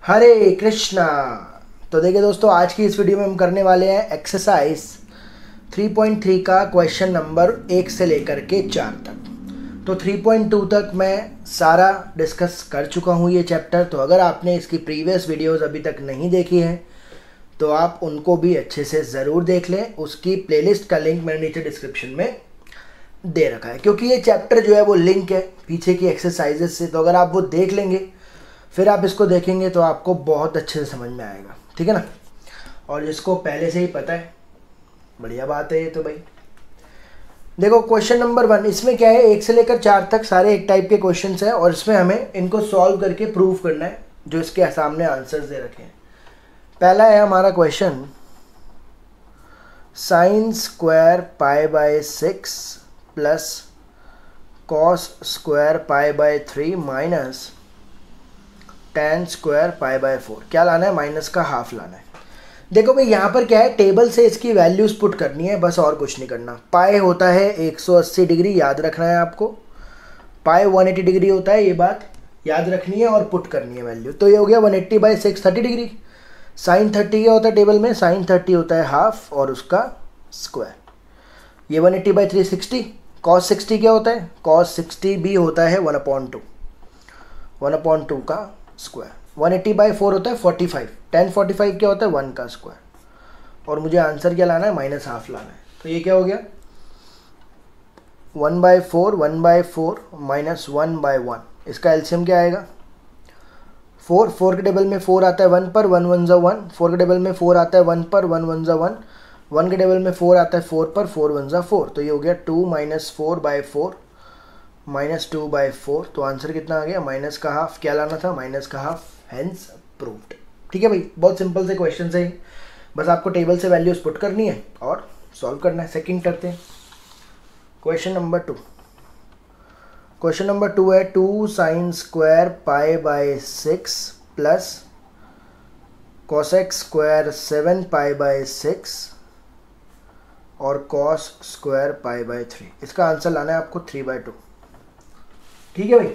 हरे कृष्णा। तो देखिए दोस्तों, आज की इस वीडियो में हम करने वाले हैं एक्सरसाइज 3.3 का क्वेश्चन नंबर 1 से लेकर के 4 तक। तो 3.2 तक मैं सारा डिस्कस कर चुका हूँ ये चैप्टर। तो अगर आपने इसकी प्रीवियस वीडियोस अभी तक नहीं देखी है तो आप उनको भी अच्छे से ज़रूर देख लें। उसकी प्लेलिस्ट का लिंक मैंने नीचे डिस्क्रिप्शन में दे रखा है, क्योंकि ये चैप्टर जो है वो लिंक है पीछे की एक्सरसाइजेस से। तो अगर आप वो देख लेंगे फिर आप इसको देखेंगे तो आपको बहुत अच्छे से समझ में आएगा, ठीक है ना। और जिसको पहले से ही पता है, बढ़िया बात है ये तो भाई। देखो क्वेश्चन नंबर 1, इसमें क्या है, 1 से लेकर 4 तक सारे एक टाइप के क्वेश्चंस हैं और इसमें हमें इनको सॉल्व करके प्रूव करना है जो इसके सामने आंसर्स दे रखे हैं। पहला है हमारा question, sine square pi by 6 plus cos square pi by 3 minus tan square pi by 4। क्या लाना है? माइनस का हाफ लाना है। देखो भाई यहाँ पर क्या है, टेबल से इसकी वैल्यूज पुट करनी है, बस और कुछ नहीं करना। पाई होता है 180 डिग्री, याद रखना है आपको। पाई 180 डिग्री होता है, ये बात याद रखनी है और पुट करनी है वैल्यू। तो ये हो गया 180 बाई 6 30 डिग्री। साइन 30 क्या होता है टेबल में? साइन 30 होता है हाफ और उसका स्क्वायर। ये 180 बाई 360। कॉस 60 क्या होता है? कॉस 60 भी होता है 1/2, 1/2 का स्क्वायर। 180 बाई 4 होता है 45। tan 45 क्या होता है? 1 का स्क्वायर। और मुझे आंसर क्या लाना है? माइनस हाफ लाना है। तो ये क्या हो गया? 1/4 माइनस 1/1। इसका एलसीएम क्या आएगा? 4 के टेबल में 4 आता है 1 पर, 1 1 जा 1। 4 के टेबल में 4 आता है 1 पर, 1 1 जा 1। 1 के टेबल में 4 आता है 4 पर, 4 1 जा 4। तो ये हो गया 2 माइनस 4/4 माइनस 2/4। तो आंसर कितना आ गया? माइनस का हाफ। क्या लाना था? माइनस का हाफ। Hence proved. ठीक है भाई, बहुत सिंपल से क्वेश्चन है, बस आपको टेबल से वैल्यूज पुट करनी है और सॉल्व करना है। सेकंड करते हैं, क्वेश्चन नंबर 2। क्वेश्चन नंबर 2 है 2 sine square pi by 6 plus cosec square 7 pi by 6 और कॉस स्क्वायर पाई बाय 3। इसका आंसर लाना है आपको 3/2। ठीक है भाई।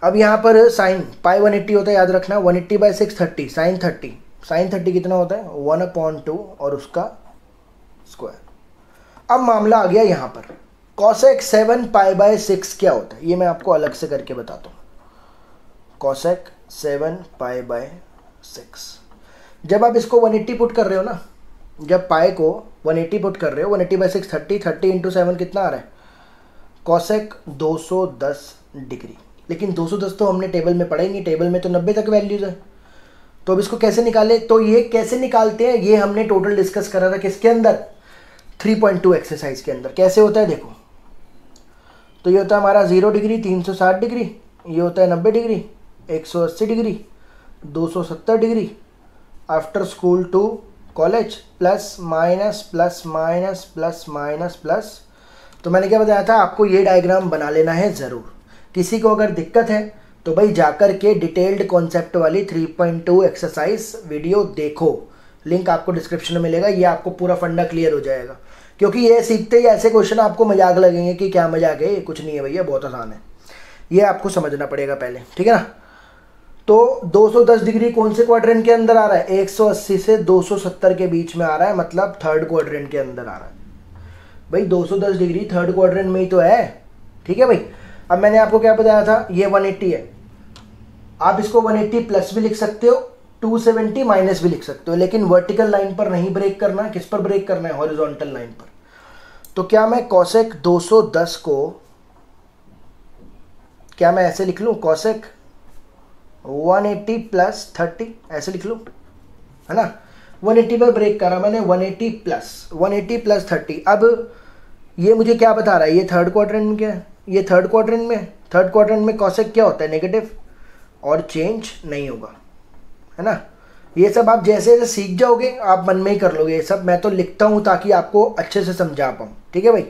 अब यहाँ पर साइन पाई 180 होता है, याद रखना। 180 बाई 6 30। साइन 30, साइन 30 कितना होता है? 1/2 और उसका स्क्वायर। अब मामला आ गया यहाँ पर, कॉसेक 7 पाई बाय 6 क्या होता है? ये मैं आपको अलग से करके बताता हूँ। कॉसेक 7 पाई बाय 6, जब आप इसको 180 पुट कर रहे हो ना, जब पाई को 180 पुट कर रहे हो, 180 बाई 6 30 इंटू 7 कितना आ रहा है? Cosec 210 degree. लेकिन 210 तो हमने टेबल में पढ़ा ही नहीं, टेबल में तो 90 तक वैल्यूज है। तो अब इसको कैसे निकाले? तो ये कैसे निकालते हैं ये हमने टोटल डिस्कस करा था किसके अंदर? 3.2 एक्सरसाइज के अंदर। कैसे होता है देखो, तो ये होता है हमारा 0 डिग्री 360 डिग्री, ये होता है 90 degree 180 degree 270 degree, after school to college, plus minus plus minus plus minus plus. तो मैंने क्या बताया था आपको, ये डायग्राम बना लेना है ज़रूर। किसी को अगर दिक्कत है तो भाई जाकर के डिटेल्ड कॉन्सेप्ट वाली 3.2 एक्सरसाइज वीडियो देखो, लिंक आपको डिस्क्रिप्शन में मिलेगा। ये आपको पूरा फंडा क्लियर हो जाएगा, क्योंकि ये सीखते ही ऐसे क्वेश्चन आपको मजाक लगेंगे कि क्या मजाक है, ये कुछ नहीं है भैया, बहुत आसान है। ये आपको समझना पड़ेगा पहले, ठीक है ना। तो 210 डिग्री कौन से क्वाड्रेंट के अंदर आ रहा है? 180 से 270 के बीच में आ रहा है, मतलब थर्ड क्वाड्रेंट के अंदर आ रहा है। भाई 210 डिग्री थर्ड क्वाड्रेंट में ही तो है, ठीक है भाई। अब मैंने आपको क्या बताया था, ये 180 है, आप इसको 180 प्लस भी लिख सकते हो, 270 माइनस भी लिख सकते हो, लेकिन वर्टिकल लाइन पर नहीं ब्रेक करना। किस पर ब्रेक करना है? हॉरिजॉन्टल लाइन पर। तो क्या मैं कॉसेक 210 को, क्या मैं ऐसे लिख लूं? कॉसेक 180 प्लस 30 ऐसे लिख लूं, है ना। 180 पर ब्रेक करा मैंने, 180 प्लस 30। अब ये मुझे क्या बता रहा है? ये थर्ड क्वाड्रेंट में क्या है? ये थर्ड क्वाड्रेंट में, थर्ड क्वाड्रेंट में कॉसेक क्या होता है? नेगेटिव, और चेंज नहीं होगा, है ना। ये सब आप जैसे जैसे सीख जाओगे आप मन में ही कर लोगे। ये सब मैं तो लिखता हूँ ताकि आपको अच्छे से समझा पाऊँ, ठीक है भाई।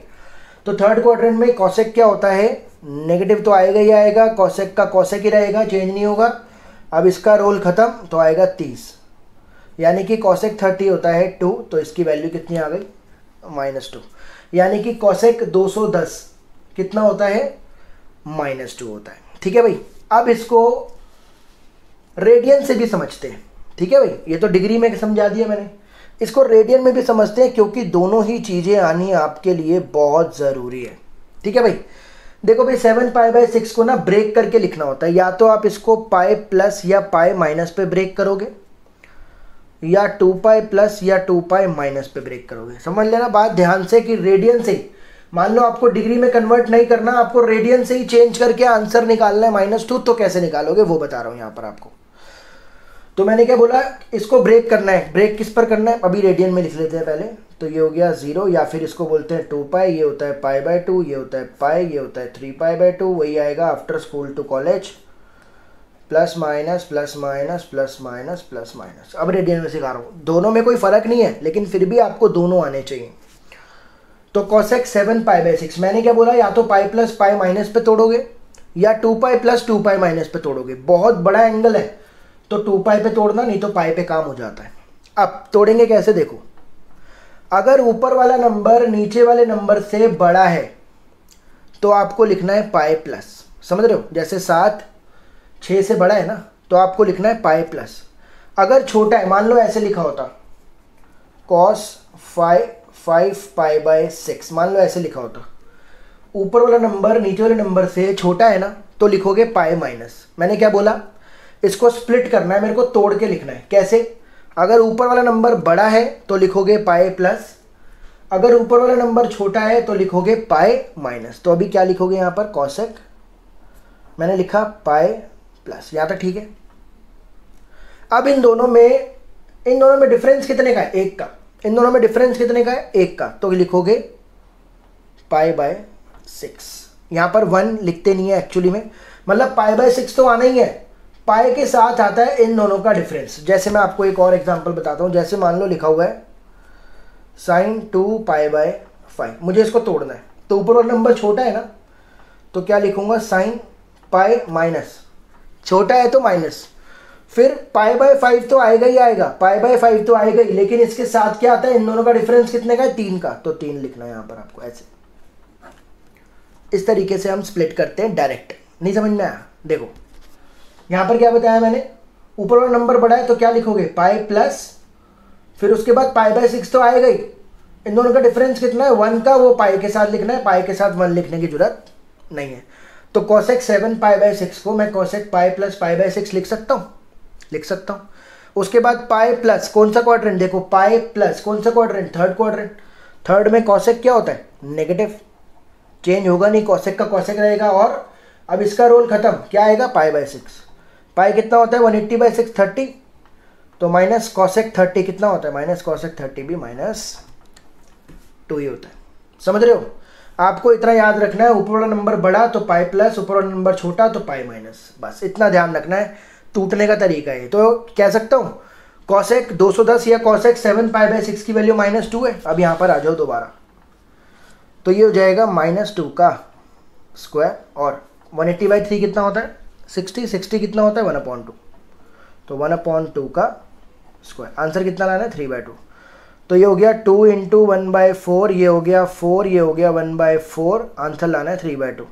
तो थर्ड क्वाड्रेंट में कॉसेक क्या होता है? नेगेटिव तो आएगा ही आएगा, कॉसेक का कॉसेक ही रहेगा, चेंज नहीं होगा। अब इसका रोल खत्म तो आएगा 30, यानी कि कॉसेक 30 होता है 2, तो इसकी वैल्यू कितनी आ गई? -2। यानी कि कॉसेक 210 कितना होता है? -2 होता है, ठीक है भाई। अब इसको रेडियन से भी समझते हैं, ठीक है भाई, ये तो डिग्री में समझा दिया मैंने, इसको रेडियन में भी समझते हैं क्योंकि दोनों ही चीज़ें आनी आपके लिए बहुत ज़रूरी है, ठीक है भाई। देखो भाई 7π/6 को ना ब्रेक करके लिखना होता है, या तो आप इसको पाई प्लस या पाई माइनस पे ब्रेक करोगे, या 2π प्लस या 2π माइनस पे ब्रेक करोगे। समझ लेना बात ध्यान से कि रेडियन से, मान लो आपको डिग्री में कन्वर्ट नहीं करना, आपको रेडियन से ही चेंज करके आंसर निकालना है -2, तो कैसे निकालोगे वो बता रहा हूँ यहाँ पर आपको। तो मैंने क्या बोला, इसको ब्रेक करना है, ब्रेक किस पर करना है, अभी रेडियन में लिख लेते हैं पहले। तो ये हो गया 0, या फिर इसको बोलते हैं 2π, ये होता है π/2, ये होता है पाई, ये होता है 3π/2, वही आएगा after school to college, plus minus plus minus plus minus plus minus. अब रेडियन में सिखा रहा हूँ, दोनों में कोई फ़र्क नहीं है, लेकिन फिर भी आपको दोनों आने चाहिए। तो cosec 7π/6 मैंने क्या बोला, या तो पाई प्लस पाई माइनस पे तोड़ोगे, या 2π प्लस 2π माइनस पे तोड़ोगे। बहुत बड़ा एंगल है तो 2π पे तोड़ना, नहीं तो पाई पे काम हो जाता है। अब तोड़ेंगे कैसे, देखो, अगर ऊपर वाला नंबर नीचे वाले नंबर से बड़ा है तो आपको लिखना है पाई प्लस, समझ रहे हो, जैसे 7 6 से बड़ा है ना, तो आपको लिखना है पाई प्लस। अगर छोटा है, मान लो ऐसे लिखा होता cos 5π/6, मान लो ऐसे लिखा होता, ऊपर वाला नंबर नीचे वाले नंबर से छोटा है ना, तो लिखोगे पाई माइनस। मैंने क्या बोला, इसको स्प्लिट करना है, मेरे को तोड़ के लिखना है। कैसे, अगर ऊपर वाला नंबर बड़ा है तो लिखोगे पाई प्लस, अगर ऊपर वाला नंबर छोटा है तो लिखोगे पाई माइनस। तो अभी क्या लिखोगे यहाँ पर, कॉसेक, मैंने लिखा पाई प्लस, यहाँ तक ठीक है। अब इन दोनों में डिफरेंस कितने का है, 1 का। इन दोनों में डिफरेंस कितने का है, 1 का, तो लिखोगे π/6। यहाँ पर 1 लिखते नहीं है एक्चुअली में, मतलब π/6 तो आना ही है, पाई के साथ आता है इन दोनों का डिफरेंस। जैसे मैं आपको एक और एग्जांपल बताता हूँ, जैसे मान लो लिखा हुआ है sin 2π/5, मुझे इसको तोड़ना है, तो ऊपर वाला नंबर छोटा है ना, तो क्या लिखूंगा, sin पाई माइनस, छोटा है तो माइनस, फिर π/5 तो आएगा ही आएगा, π/5 तो आएगा ही, लेकिन इसके साथ क्या आता है, इन दोनों का डिफरेंस कितने का है, 3 का, तो 3 लिखना है यहाँ पर आपको। ऐसे इस तरीके से हम स्प्लिट करते हैं डायरेक्ट। नहीं समझ में आया, देखो यहाँ पर क्या बताया मैंने, ऊपर वाला नंबर बड़ा है तो क्या लिखोगे, पाई प्लस, फिर उसके बाद π/6 तो आएगा ही, इन दोनों का डिफरेंस कितना है, 1 का, वो पाई के साथ लिखना है, पाई के साथ 1 लिखने की जरूरत नहीं है। तो cosec 7π/6 को मैं cosec पाई प्लस π/6 लिख सकता हूँ। उसके बाद पाई प्लस कौन सा क्वाड्रेंट, देखो पाई प्लस कौन सा क्वाड्रेंट, थर्ड क्वाड्रेंट। थर्ड में cosec क्या होता है, नेगेटिव, चेंज होगा नहीं, cosec का cosec रहेगा। और अब इसका रोल खत्म, क्या आएगा, π/6। पाई कितना होता है, 180/6 30, तो माइनस cosec 30 कितना होता है, माइनस cosec 30 भी -2 ही होता है। समझ रहे हो, आपको इतना याद रखना है, ऊपर वाला नंबर बड़ा तो पाई प्लस, ऊपर वाला नंबर छोटा तो पाई माइनस, बस इतना ध्यान रखना है। टूटने का तरीका है, तो कह सकता हूँ cosec 210 या cosec 7π/6 की वैल्यू -2 है। अब यहाँ पर आ जाओ दोबारा, तो ये हो जाएगा -2 का स्क्वायर, और 180/3 कितना होता है, 60 कितना होता है, 1/2, तो 1/2 का स्क्वायर। आंसर कितना लाना है, 3/2। तो ये हो गया 2 × 1/4, ये हो गया 4, ये हो गया 1/4, आंसर लाना है 3/2।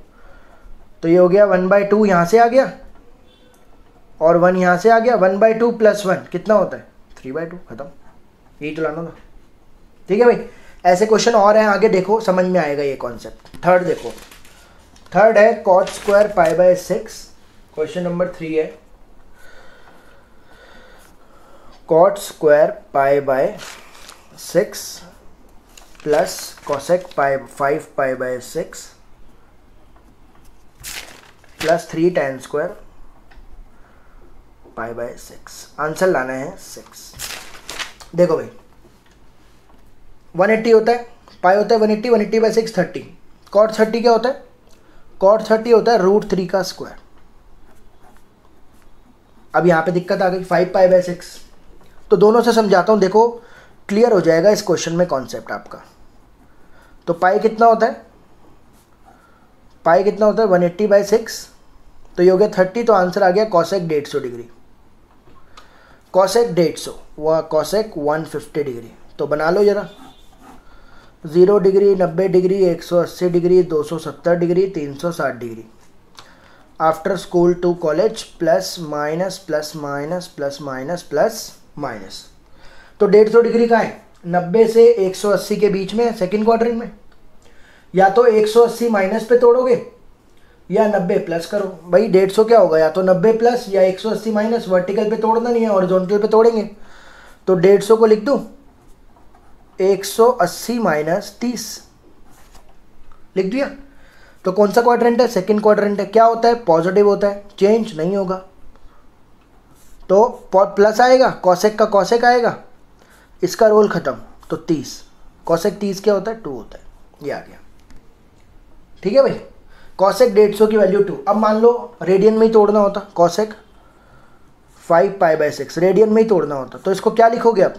तो ये हो गया 1/2 यहाँ से आ गया, और 1 यहाँ से आ गया, 1/2 + 1 कितना होता है, 3/2, खत्म। यही तो लाना था, ठीक है भाई। ऐसे क्वेश्चन और हैं आगे, देखो समझ में आएगा ये कॉन्सेप्ट। थर्ड देखो, थर्ड है cot स्क्वायर π/6, क्वेश्चन नंबर 3 है cot square π/6 plus cosec 5π/6 plus 3 tan square π/6। Answer लाना है 6। देखो भाई 180 होता है, पाई होता है 180, 180/6 30, cot 30 क्या होता है, cot 30 होता है √3 का स्क्वायर। अब यहाँ पे दिक्कत आ गई 5π/6, तो दोनों से समझाता हूँ, देखो क्लियर हो जाएगा इस क्वेश्चन में कॉन्सेप्ट आपका। तो पाई कितना होता है, पाई कितना होता है 180/6, तो ये हो गया 30, तो आंसर आ गया cosec 150 डिग्री, cosec 150 व cosec 150 डिग्री। तो बना लो जरा, 0 degree, 90 degree, 180 degree, 270 degree, 360 degree. After school to college plus minus plus minus plus minus plus minus. तो 150 डिग्री का है 90 से 180 के बीच में सेकंड क्वाड्रेंट में। या तो 180 माइनस पे तोड़ोगे या 90 प्लस करो। भाई 150 क्या होगा, या तो 90 प्लस या 180 माइनस। वर्टिकल पे तोड़ना नहीं है, हॉरिजॉन्टल पे तोड़ेंगे। तो 150 को लिख दूं 180 माइनस 30 लिख दिया। तो कौन सा क्वाड्रेंट है, सेकंड क्वाड्रेंट है। क्या होता है, पॉजिटिव होता है, चेंज नहीं होगा। तो प्लस आएगा, कॉसेक का कॉसेक आएगा, इसका रोल खत्म। तो 30 कॉसेक 30 क्या होता है, 2 होता है। ये आ गया, ठीक है भाई। कॉसेक 150 की वैल्यू 2। अब मान लो रेडियन में ही तोड़ना होता, कॉसेक 5π/6 रेडियन में ही तोड़ना होता, तो इसको क्या लिखोगे आप,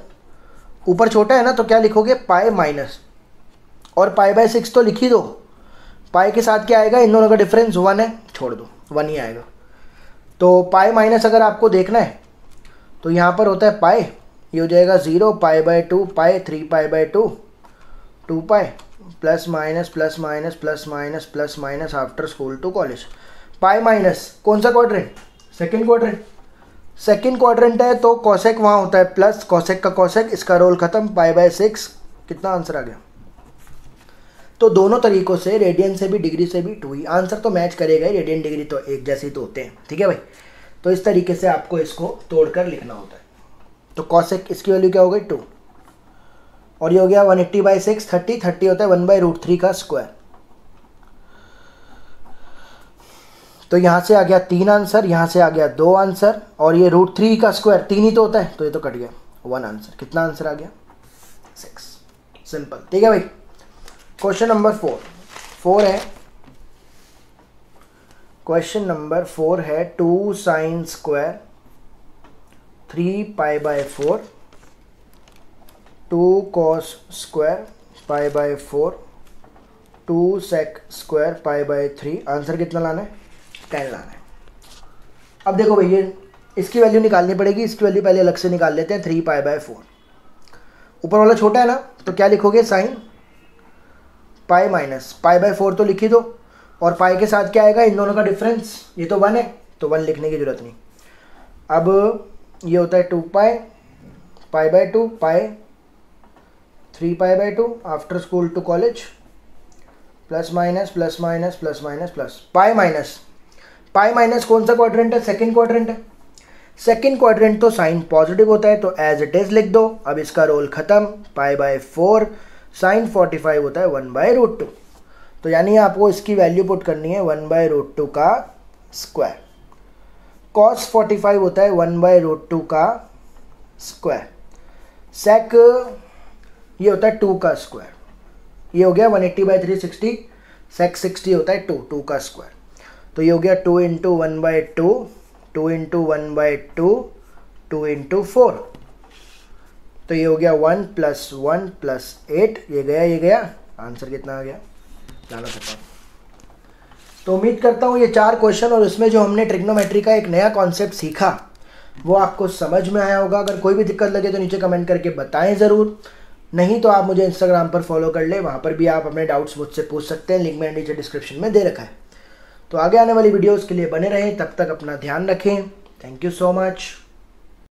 ऊपर छोटा है ना तो क्या लिखोगे पाई माइनस, और π/6 तो लिख ही दो। पाई के साथ क्या आएगा, इन दोनों का डिफरेंस 1 है, छोड़ दो 1 ही आएगा। तो पाई माइनस अगर आपको देखना है तो यहाँ पर होता है पाई, ये हो जाएगा 0 π/2 pi 3π/2 2 pi plus minus plus minus plus minus plus minus after school to college. Pi minus कौन सा quadrant, second quadrant. Second quadrant है तो कॉसेक वहाँ होता है प्लस, कॉसेक का कॉसेक, इसका रोल खत्म, π/6। कितना आंसर आ गया। तो दोनों तरीकों से, रेडियन से भी डिग्री से भी 2 ही। आंसर तो मैच करेगा ही, रेडियन डिग्री तो एक जैसे ही तो होते हैं, ठीक है भाई। तो इस तरीके से आपको इसको तोड़कर लिखना होता है। तो कॉसेक इसकी वैल्यू क्या हो गई 2, और ये हो गया 180/6 30 होता है 1/√3 का स्क्वायर। तो यहाँ से आ गया 3 आंसर, यहाँ से आ गया 2 आंसर, और ये √3 का स्क्वायर 3 ही तो होता है, तो ये तो कट गया 1 आंसर। कितना आंसर आ गया 6। सिंपल, ठीक है भाई। क्वेश्चन नंबर 4 है, क्वेश्चन नंबर 4 है 2 sin square 3π/4 2 cos square π/4 2 sec square π/3। Answer कितना लाना है, 10 लाना है। अब देखो भैया, इसकी वैल्यू निकालनी पड़ेगी, इसकी वैल्यू पहले अलग से निकाल लेते हैं। 3π/4 ऊपर वाला छोटा है ना, तो क्या लिखोगे, साइन पाई माइनस π/4 तो लिख ही दो, और पाई के साथ क्या आएगा, इन दोनों का डिफरेंस, ये तो 1 है तो 1 लिखने की जरूरत नहीं। अब ये होता है 2 pi π/2 pi 3π/2 after school to college plus minus plus minus plus minus plus pi minus कौन सा क्वाड्रेंट है, सेकंड क्वाड्रेंट है। सेकंड क्वाड्रेंट तो साइन पॉजिटिव होता है, तो एज इट इज लिख दो। अब इसका रोल खत्म, π/4 साइन 45 होता है 1/√2। तो यानी आपको इसकी वैल्यू पुट करनी है 1/√2 का स्क्वायर। कॉस 45 होता है 1/√2 का स्क्वायर। सेक ये होता है 2 का स्क्वायर। ये हो गया 180/360, सेक 60 होता है 2 का स्क्वायर। तो ये हो गया 2 × 1/2 2 × 1/2 2 × 4। तो ये हो गया 1 + 1 + 8। ये गया आंसर कितना आ गया, लाना सकता हूँ। तो उम्मीद करता हूँ ये 4 क्वेश्चन और इसमें जो हमने ट्रिग्नोमेट्री का एक नया कॉन्सेप्ट सीखा वो आपको समझ में आया होगा। अगर कोई भी दिक्कत लगे तो नीचे कमेंट करके बताएं ज़रूर। नहीं तो आप मुझे इंस्टाग्राम पर फॉलो कर ले, वहाँ पर भी आप अपने डाउट्स मुझसे पूछ सकते हैं। लिंक मैंने नीचे डिस्क्रिप्शन में दे रखा है। तो आगे आने वाली वीडियोज़ के लिए बने रहें, तब तक अपना ध्यान रखें। Thank you so much.